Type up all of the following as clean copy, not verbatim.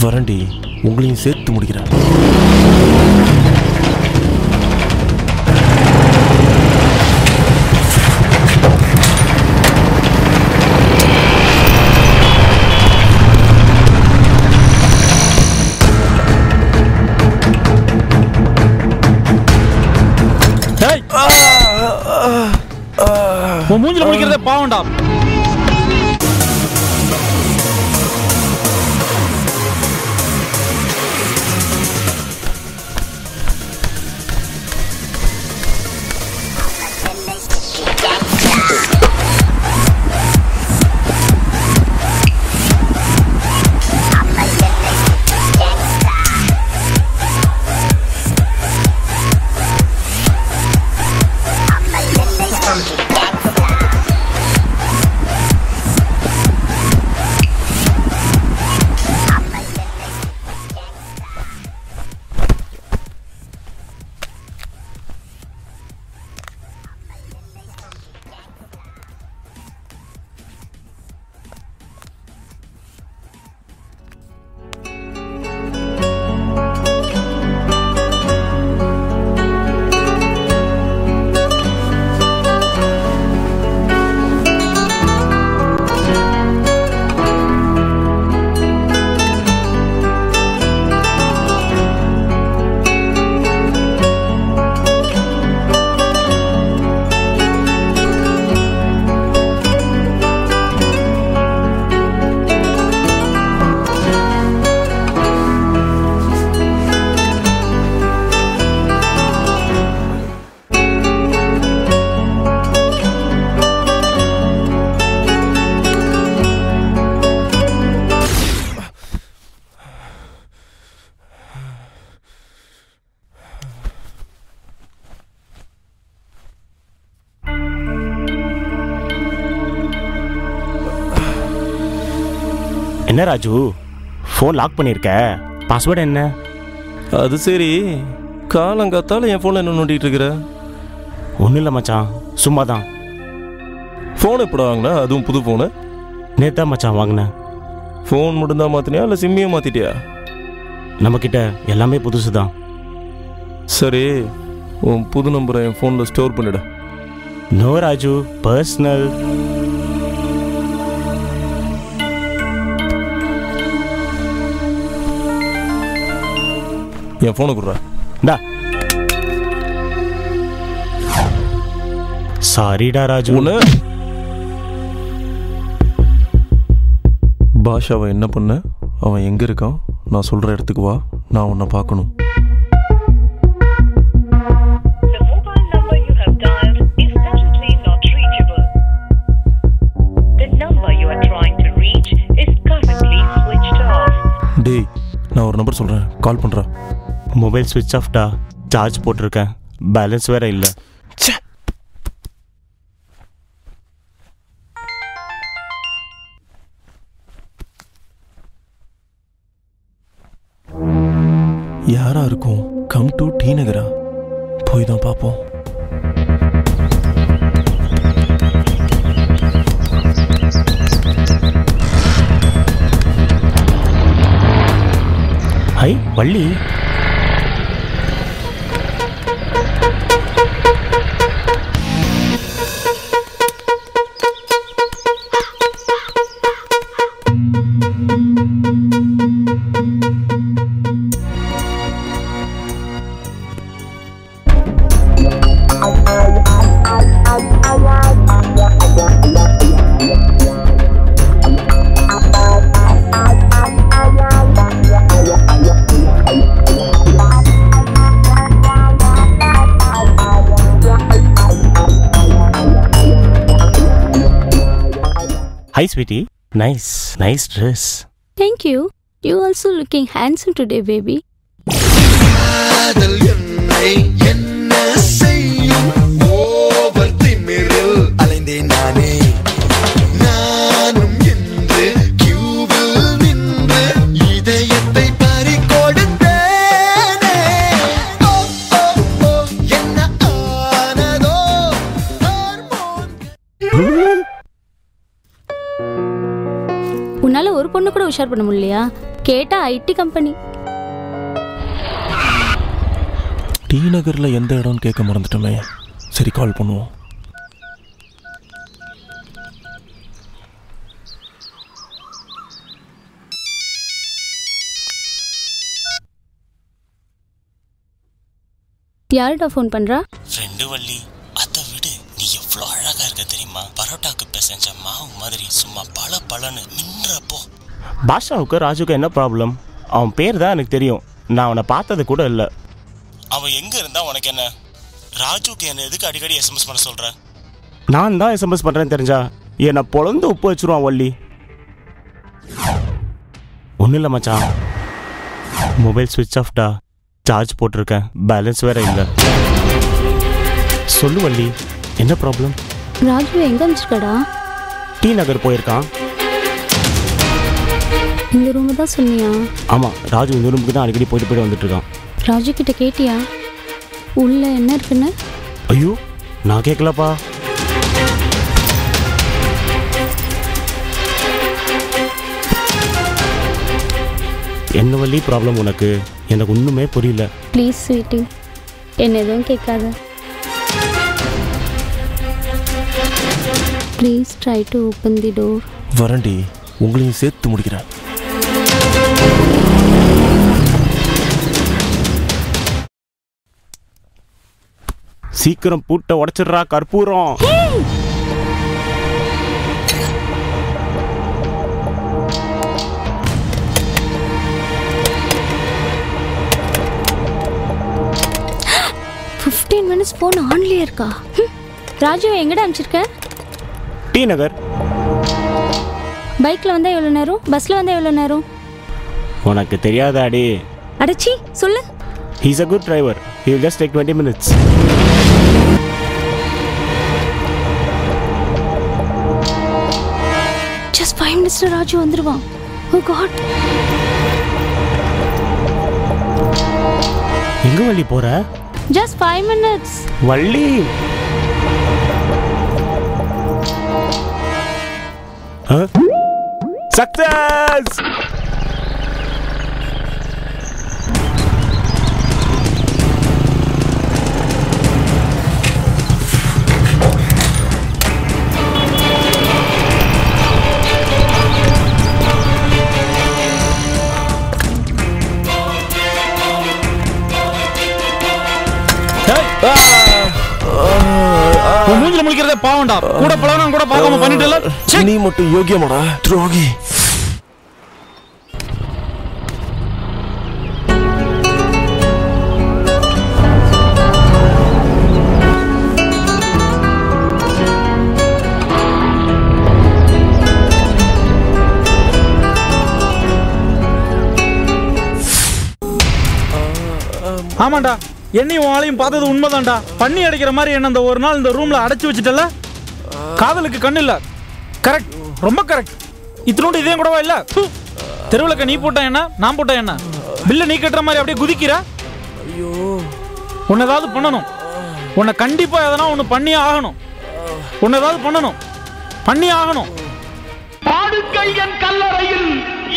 வரண்டி, உங்களையும் சேர்த்து முடிக்கிறேன். மூஞ்சில முடிக்கிறதே பாவண்டா. என்ன ராஜு, ஃபோன் லாக் பண்ணியிருக்க, பாஸ்வேர்டு என்ன? அது சரி, காலங்காத்தால என் ஃபோனில் என்ன நோண்டிகிட்டு இருக்கிற? ஒன்றும் இல்லை மச்சான், சும்மா தான். ஃபோன் எப்படா வாங்கினா? அதுவும் புது ஃபோனு? நேத்தா மச்சான் வாங்கினேன். ஃபோன் மட்டும்தான் மாற்றினியா இல்லை சிம்மியும் மாற்றிட்டியா? நம்மக்கிட்ட எல்லாமே புதுசு தான். சரி, உன் புது நம்பரை என் ஃபோனில் ஸ்டோர் பண்ணிவிட. No Raju, personal. என் ஃபோனை கொடுறா. டா சாரிடா ராஜு. பாஷாவை என்ன பண்ண? அவன் எங்கே இருக்கான்? நான் சொல்கிற இடத்துக்கு வா, நான் உன்னை பார்க்கணும். டேய், நான் ஒரு நம்பர் சொல்கிறேன், கால் பண்ணுறேன். மொபைல் ஸ்விட்ச் ஆஃப்டா, சார்ஜ் போட்டிருக்கேன், பேலன்ஸ் வேற இல்லை. யாரா இருக்கும்? கம் டு டி நகரா? போய் தான் பார்ப்போம். Hi Valli, Hi sweetie, nice dress. Thank you. You also looking handsome today, baby. உன்னால ஒரு பொண்ணு கூட உஷார் பண்ண முடியலையா? கேட்டா ஐடி கம்பெனி. டி நகரில் எந்த இடம்னு கேட்க மறந்துட்டோமே. சரி, கால் பண்ணுவோம். யார்டா ஃபோன் பண்றா? ஃப்ரெண்டு வள்ளி. அதை விடு, நீ எவ்வளோ அழகா இருக்க தெரியுமா? பரோட்டாக்கு பிசைஞ்ச மாவு மாதிரி சும்மா பலன்னு மின்றப்போ. பாஷாவுக்கு ராஜுக்கு என்ன ப்ராப்ளம்? அவன் பேர் தான் எனக்கு தெரியும், நான் அவனை பார்த்தது கூட இல்லை. அவன் எங்க இருந்தா உனக்கு என்ன? ராஜுக்கு என்ன எதுக்கு அடிக்கடி எஸ்எம்எஸ் பண்ண சொல்ற? நான் தான் எஸ்எம்எஸ் பண்றேன்னு தெரிஞ்சா என்னை பொழந்து உப்பு வச்சிருவான் வள்ளி. ஒன்றும் இல்லை மச்சான், மொபைல் சுவிட்ச் ஆஃப்டா. சார்ஜ் போட்டிருக்கேன், பேலன்ஸ் வேற இல்லை. சொல்லு வள்ளி, என்ன ப்ராப்ளம்? ராஜு எங்க அனுப்பிச்சிருக்கடா? டி நகர் போயிருக்கான். இந்த ரூம் தான் சொன்னியா? ஆமாம், ராஜு இந்த ரூமுக்கு தான் அடிக்கடி போயிட்டு வந்துட்டு இருக்கான். ராஜு கிட்ட கேட்டியா உள்ள என்ன இருக்குன்னு? ஐயோ, நான் கேட்கலப்பா. என்ன வள்ளி ப்ராப்ளம் உனக்கு? எனக்கு ஒன்றுமே புரியல. ப்ளீஸ் ஸ்வீட்டி, என்ன எதுவும் கேட்காத. Please try to open the door. வரண்டி, உங்களையும் சேர்த்து முடிக்கிறேன். சீக்கிரம் பூட்டை உடைச்சிடுறா கற்பூரம். ஃபோன் ஆன்லயே இருக்கா? ராஜு எங்கடா அனுப்பிச்சிருக்க? டி நகர். பைக்ல வந்தா எவ்வளவு நேரம், பஸ்ல வந்தா எவ்வளவு நேரம்? உனக்கு தெரியாதாடி? அடச்சி சொல்லு. He is a good driver. He will just take 20 minutes. Just 5 minutes Raju வந்துருவான். Oh God. எங்க வள்ளி போற? Just 5 minutes. வள்ளி. Success! மூஞ்சில முழிக்கிறதே பாவம்டா. கூட பழகணும் கூட பார்க்காம பண்ணிட்டல. நீ மட்டும் யோகியமாடா துரோகி. ஆமாண்டா, என்னையும் ஆளையும் பார்த்தது உண்மைதான்டா. பண்ணி அடைக்கிற மாதிரி என்ன இந்த ஒரு நாள் இந்த ரூம்ல அடைச்சு வச்சுட்டல. காதலுக்கு கண்ணு இல்ல. கரெக்ட், ரொம்ப கரெக்ட். இத்தனோண்டு இதே கூடவா இல்ல? தெருவுலக்க நீ போட்டா என்ன, நான் போட்டா என்ன? பில்ல நீ கட்டுற மாதிரி அப்படியே குதிக்கிற. ஐயோ, உன்னை ஏதாவது பண்ணணும். உன்னை கண்டிப்பா எதனா ஒன்று பண்ணியே ஆகணும். உன்னை ஏதாவது பண்ணணும், பண்ணியே ஆகணும். பாடுக்கையன் கல்லறையில்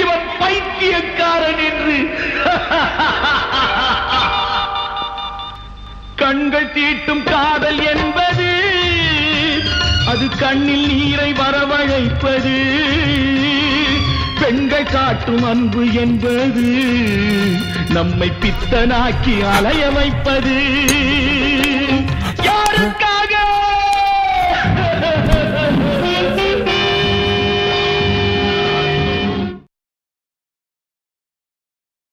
இவன் பைத்தியக்காரன் என்று கண்கள் தீட்டும் காதல் என்பது அது கண்ணில் நீரை வரவழைப்பது. பெண்கள் காட்டும் அன்பு என்பது நம்மை பித்தனாக்கி அலைய வைப்பது. யாருக்காக